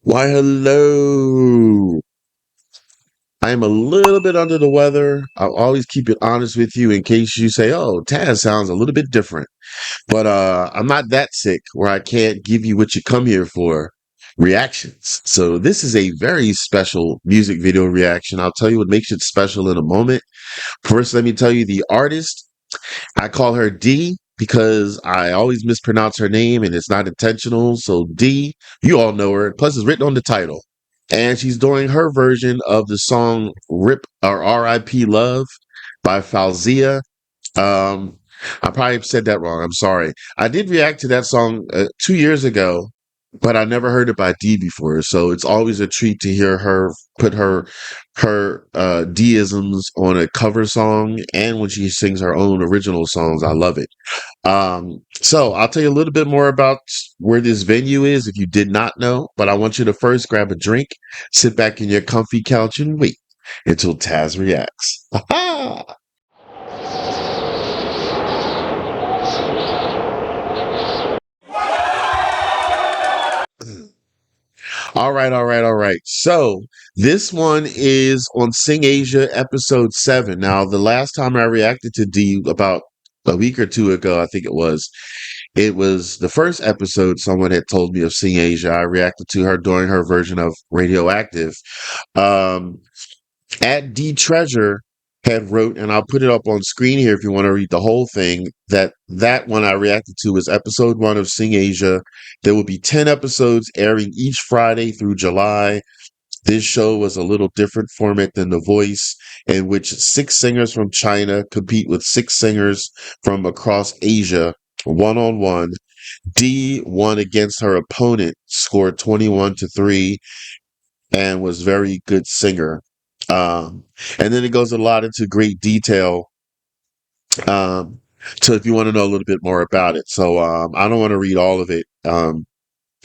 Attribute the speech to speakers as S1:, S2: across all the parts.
S1: Why, hello. I am a little bit under the weather. I'll always keep it honest with you in case you say, oh, Taz sounds a little bit different. But I'm not that sick where I can't give you what you come here for reactions. So this is a very special music video reaction. I'll tell you what makes it special in a moment. First, let me tell you the artist. I call her D because I always mispronounce her name and it's not intentional. So D, you all know her. Plus, it's written on the title. And she's doing her version of the song "Rip" or "R.I.P. Love" by Falzia. Um, I probably said that wrong. I'm sorry. I did react to that song 2 years ago, but I never heard it by Dee before. So it's always a treat to hear her put her deisms on a cover song, and when she sings her own original songs. I love it. So I'll tell you a little bit more about where this venue is if you did not know, but I want you to first grab a drink, sit back in your comfy couch, and wait until Taz reacts. All right, all right, all right. So this one is on Sing Asia episode 7. Now, the last time I reacted to D about a week or two ago, I think it was the first episode someone had told me of Sing Asia. I reacted to her doing her version of Radioactive. Um, at D Treasure had wrote, and I'll put it up on screen here if you want to read the whole thing. That one I reacted to was episode 1 of Sing Asia. There will be 10 episodes airing each Friday through July. This show was a little different format than The Voice, in which 6 singers from China compete with 6 singers from across Asia one on one. D won against her opponent, scored 21-3, and was very good singer. Um, and then it goes a lot into great detail. Um, so if you want to know a little bit more about it, so I don't want to read all of it.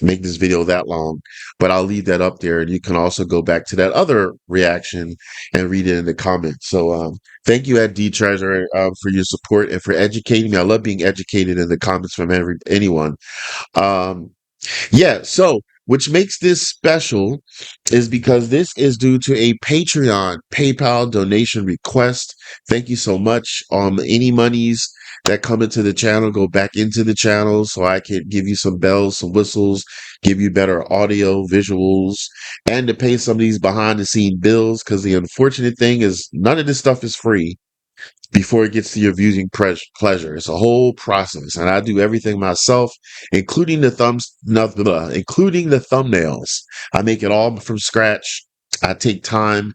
S1: Make this video that long, but I'll leave that up there, and you can also go back to that other reaction and read it in the comments. So thank you at D Treasure for your support and for educating me. I love being educated in the comments from anyone. Um, yeah, so which makes this special is because this is due to a Patreon PayPal donation request. Thank you so much. Any monies that come into the channel go back into the channel so I can give you some bells, some whistles, give you better audio, visuals, and to pay some of these behind the scene bills. Because the unfortunate thing is none of this stuff is free before it gets to your viewing pleasure. It's a whole process, and I do everything myself, including the including the thumbnails. I make it all from scratch. I take time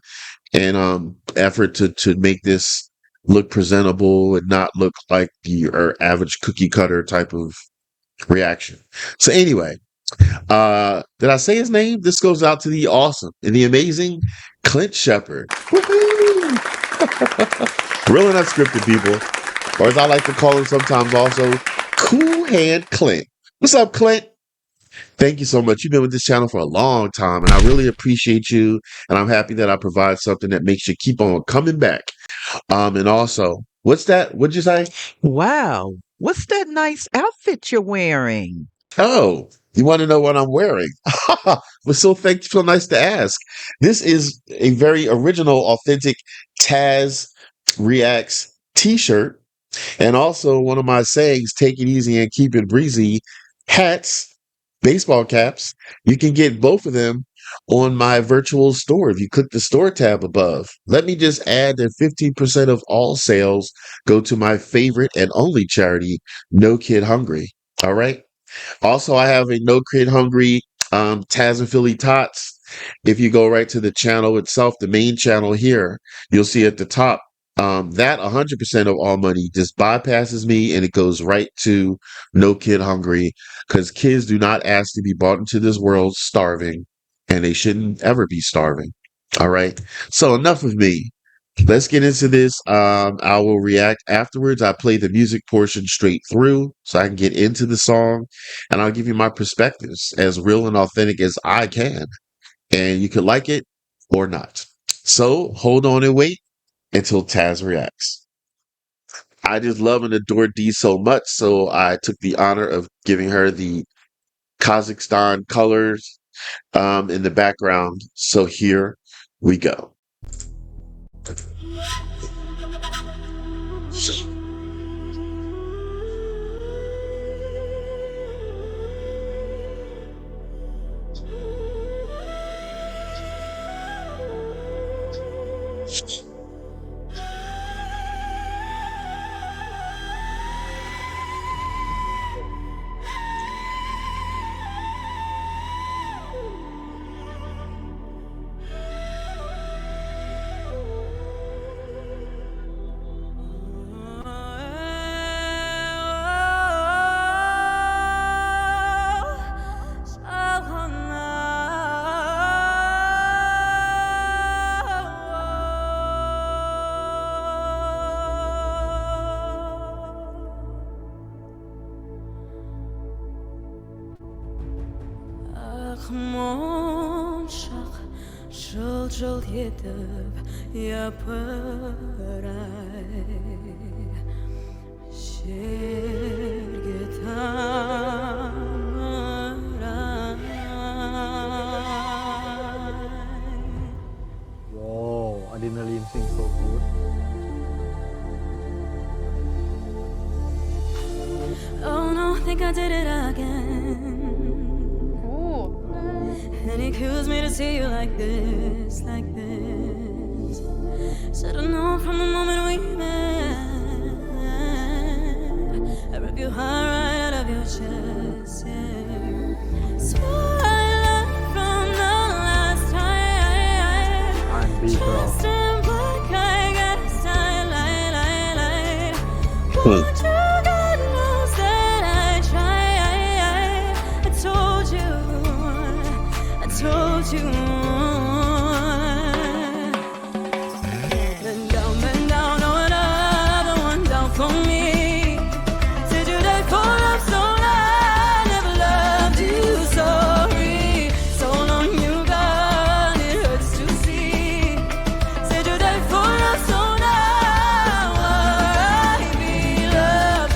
S1: and effort to make this look presentable and not look like your average cookie cutter type of reaction. So anyway, did I say his name? This goes out to the awesome and the amazing Clint Shepard. Real and unscripted people, or as I like to call him sometimes also, Cool Hand Clint. What's up, Clint? Thank you so much. You've been with this channel for a long time, and I really appreciate you. And I'm happy that I provide something that makes you keep on coming back. And also, what's that? What'd you say?
S2: Wow, what's that nice outfit you're wearing?
S1: Oh, you want to know what I'm wearing? Well, so nice to ask. This is a very original, authentic Taz Reacts t-shirt. And also one of my sayings, take it easy and keep it breezy, hats, baseball caps. You can get both of them on my virtual store if you click the store tab above. Let me just add that 15% of all sales go to my favorite and only charity, No Kid Hungry. All right. Also, I have a No Kid Hungry Taz and Philly Tots. If you go right to the channel itself, the main channel here, you'll see at the top that 100% of all money just bypasses me and it goes right to No Kid Hungry because kids do not ask to be brought into this world starving, and they shouldn't ever be starving. All right. So enough of me. Let's get into this. I will react afterwards. I play the music portion straight through so I can get into the song, and I'll give you my perspectives as real and authentic as I can. And you could like it or not. So hold on and wait until Taz reacts. I just love and adore Dee so much, so I took the honor of giving her the Kazakhstan colors in the background. So here we go.
S3: Жыл етіп япырай жерге тамырай.
S4: Wow, Adrenaline sings so good.
S3: Oh no, think I did it again. And he accused me to see you like this, like this. Should've known from the moment we met. I rip your heart right out of your chest, yeah. Swore I learned from the last time.
S4: R&B girl.
S3: Trust in black, I guess I lied.
S1: Hmm.
S3: Want you, God knows that I tried. I told you. Told you. Bend down, oh another one down for me. Said you died for love so long, never loved you, sorry. So long you gone, it hurts to see. Said you died for love so now I be loved.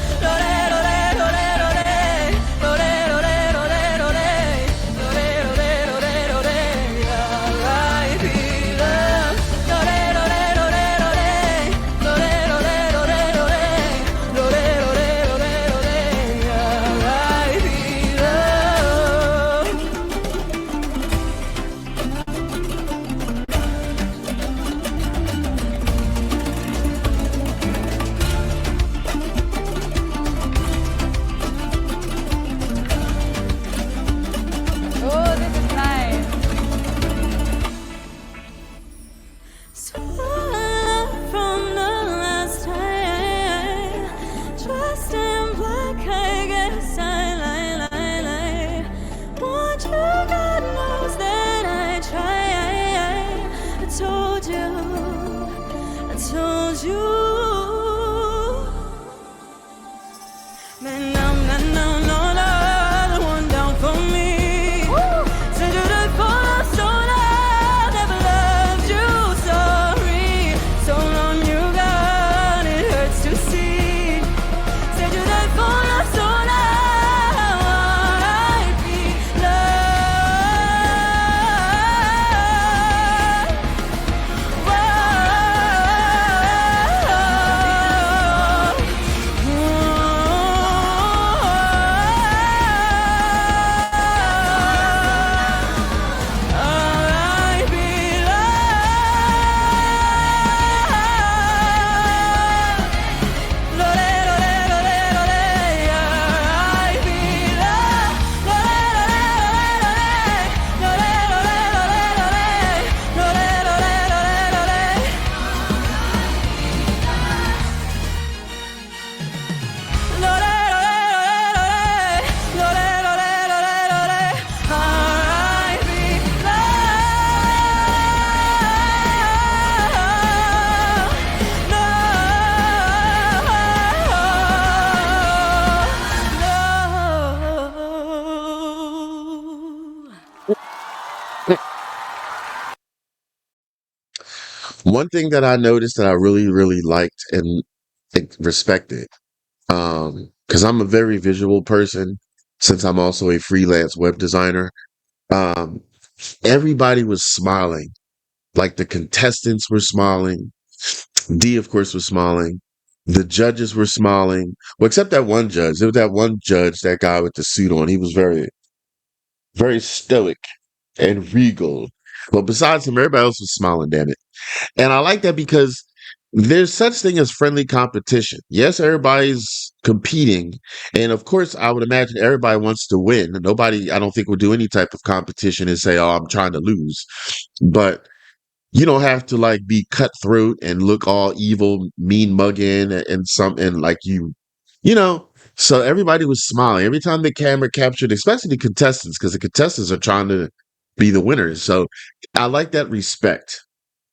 S5: Oh, this is nice.
S3: From the last time, dressed in black, I guess I lied. Want you, God knows that I tried. I told you. Man, now, no, the one down for me. Said you died for love so long, never loved you, sorry. So long you gone, it hurts to see. Said you died for love so long, I be loved.
S1: One thing that I noticed that I really, really liked and respected, because I'm a very visual person, since I'm also a freelance web designer. Um, everybody was smiling. Like the contestants were smiling. D, of course, was smiling. The judges were smiling. Well, except that one judge. There was that one judge, that guy with the suit on. He was very, very stoic and regal. But besides him, everybody else was smiling, damn it. And I like that because there's such thing as friendly competition. Yes, everybody's competing. And of course, I would imagine everybody wants to win. Nobody, I don't think, would do any type of competition and say, oh, I'm trying to lose. But you don't have to like be cutthroat and look all evil, mean mugging and like you know. So everybody was smiling every time the camera captured, especially the contestants, because the contestants are trying to be the winners. So I like that respect.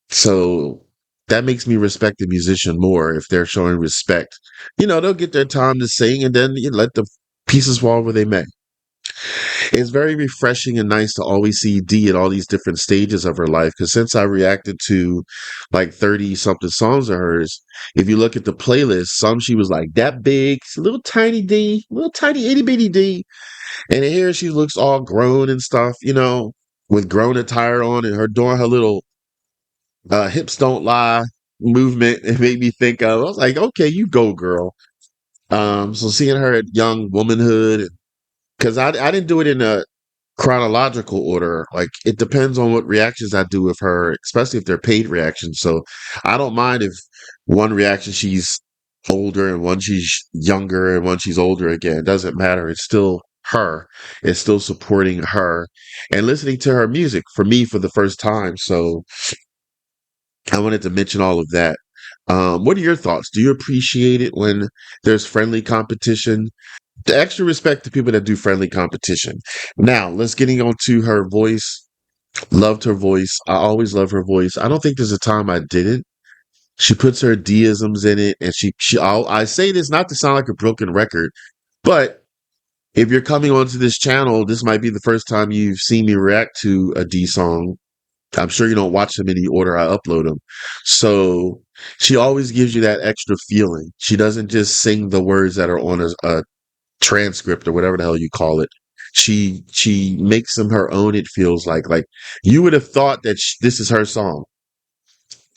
S1: So that makes me respect the musician more if they're showing respect. They'll get their time to sing and then you let the pieces fall where they may. It's very refreshing and nice to always see Dee at all these different stages of her life. Because since I reacted to like 30 something songs of hers, if you look at the playlist, some she was like that big, little tiny D, little tiny itty bitty D. And here she looks all grown and stuff, with grown attire on and her doing her little hips don't lie movement. It made me think of, I was like, okay, you go, girl. So seeing her at young womanhood, because I didn't do it in a chronological order. Like it depends on what reactions I do with her, especially if they're paid reactions. So I don't mind if one reaction she's older and one she's younger and one she's older again. It doesn't matter. It's still her. It's still supporting her and listening to her music for me for the first time. So I wanted to mention all of that. What are your thoughts? Do you appreciate it when there's friendly competition? The extra respect to people that do friendly competition. Now, let's getting on to her voice. Loved her voice. I always love her voice. I don't think there's a time I didn't. She puts her deisms in it, and I say this not to sound like a broken record, but if you're coming onto this channel, this might be the first time you've seen me react to a D song. I'm sure you don't watch them in the order I upload them. So she always gives you that extra feeling. She doesn't just sing the words that are on a transcript or whatever the hell you call it. She makes them her own. It feels like you would have thought that this is her song,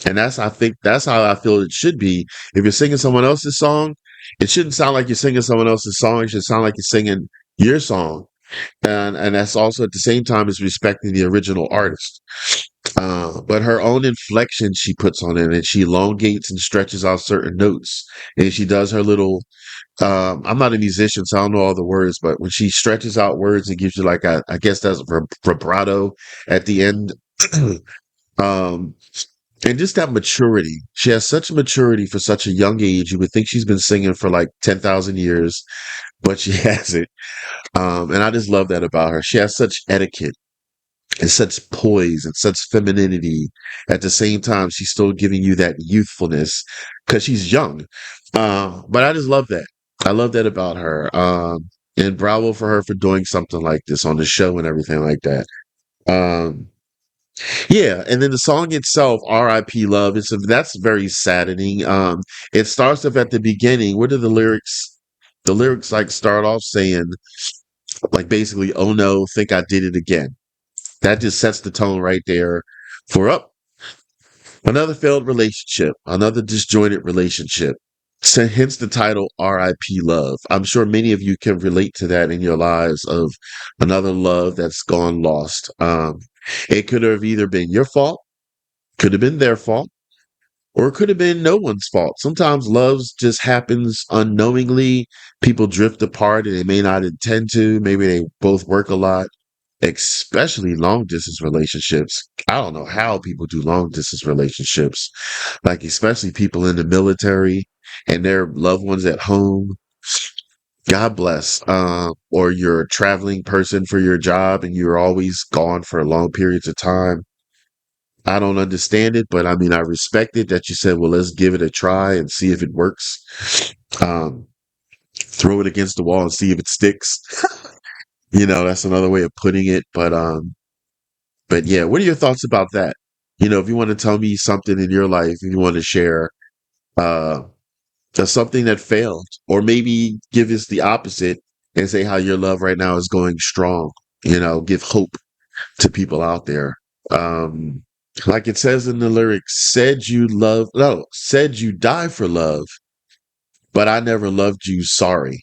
S1: and I think that's how I feel it should be. If you're singing someone else's song, it shouldn't sound like you're singing someone else's song. It should sound like you're singing your song, and that's also at the same time as respecting the original artist. But her own inflection she puts on it, and she elongates and stretches out certain notes, and she does her little I'm not a musician, so I don't know all the words, but when she stretches out words and gives you like I guess that's vibrato at the end. um, and just that maturity. She has such maturity for such a young age. You would think she's been singing for like 10,000 years, but she hasn't. And I just love that about her. She has such etiquette and such poise and such femininity. At the same time, she's still giving you that youthfulness because she's young. But I just love that. I love that about her. And bravo for her for doing something like this on the show and everything like that. Um, yeah, and then the song itself, "R.I.P. Love," that's very saddening. It starts off at the beginning. What are the lyrics? The lyrics like start off saying, like basically, "Oh no, think I did it again." That just sets the tone right there for another failed relationship, another disjointed relationship. So hence the title RIP Love. I'm sure many of you can relate to that in your lives of another love that's gone lost. It could have either been your fault, could have been their fault, or it could have been no one's fault. Sometimes love just happens unknowingly. People drift apart and they may not intend to. Maybe they both work a lot, especially long distance relationships. I don't know how people do long distance relationships, like especially people in the military and their loved ones at home. God bless. Or you're a traveling person for your job and you're always gone for long periods of time. I don't understand it, but I mean, I respect it that you said, well, let's give it a try and see if it works. Um, throw it against the wall and see if it sticks. That's another way of putting it. But yeah, what are your thoughts about that? If you want to tell me something in your life, if you want to share, uh, something that failed, or maybe give us the opposite and say how your love right now is going strong, give hope. to people out there. Um, like it says in the lyrics, said you love, no, said you die for love, but I never loved you. Sorry.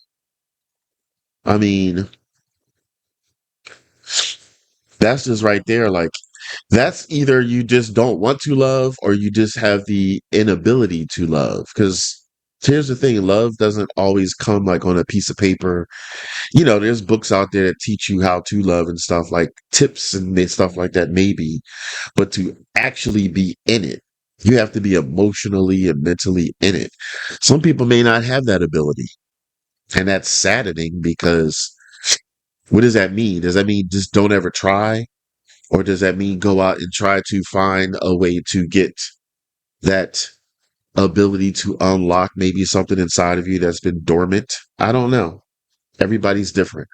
S1: I mean, that's just right there. Like, that's either you just don't want to love or you just have the inability to love. Because here's the thing, love doesn't always come like on a piece of paper. There's books out there that teach you how to love and stuff, like tips and stuff like that, maybe. But to actually be in it, you have to be emotionally and mentally in it. Some people may not have that ability. And that's saddening because what does that mean? Does that mean just don't ever try? Or does that mean go out and try to find a way to get that ability to unlock maybe something inside of you that's been dormant? I don't know. Everybody's different.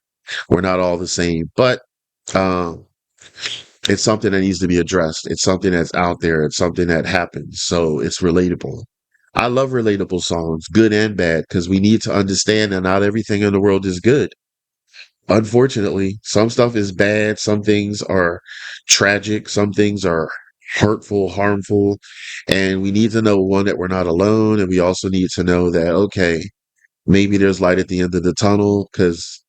S1: We're not all the same, but um, it's something that needs to be addressed. It's something that's out there. It's something that happens. So it's relatable. I love relatable songs, good and bad, because we need to understand that not everything in the world is good. Unfortunately, some stuff is bad. Some things are tragic. Some things are hurtful, harmful. And we need to know, one, that we're not alone. And we also need to know that, okay, maybe there's light at the end of the tunnel, because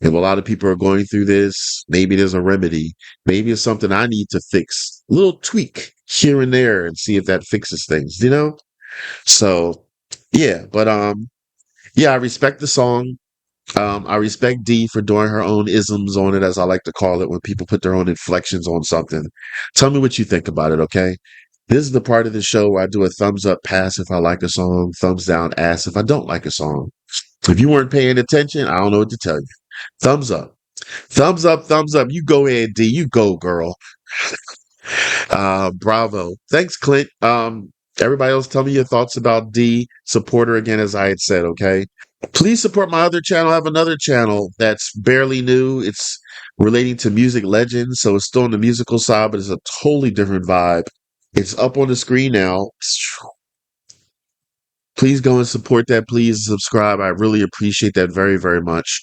S1: if a lot of people are going through this, maybe there's a remedy. Maybe it's something I need to fix, a little tweak here and there, and see if that fixes things. So yeah, but yeah, I respect the song. I respect Dee for doing her own isms on it, as I like to call it, when people put their own inflections on something. Tell me what you think about it, okay? This is the part of the show where I do a thumbs up pass if I like a song, thumbs down ass if I don't like a song. If you weren't paying attention, I don't know what to tell you. Thumbs up. Thumbs up, thumbs up. You go ahead, D. You go, girl. Bravo. Thanks, Clint. Everybody else, tell me your thoughts about D. Support her again, as I had said, okay? Please support my other channel. I have another channel that's barely new. It's relating to music legends, so it's still on the musical side, but it's a totally different vibe. It's up on the screen now. Please go and support that. Please subscribe. I really appreciate that very, very much.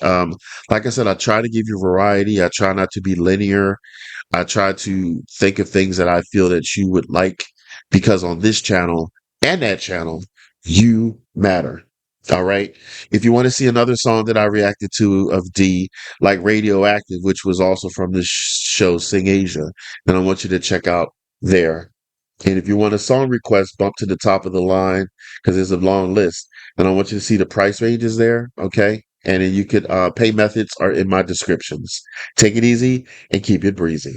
S1: Like I said, I try to give you variety. I try not to be linear. I try to think of things that I feel that you would like, because on this channel and that channel, you matter. All right. If you want to see another song that I reacted to of D, like Radioactive, which was also from the show Sing Asia, then I want you to check out there. And if you want a song request, bump to the top of the line, because there's a long list. And I want you to see the price ranges there. Okay. And then you could pay methods are in my descriptions. Take it easy and keep it breezy.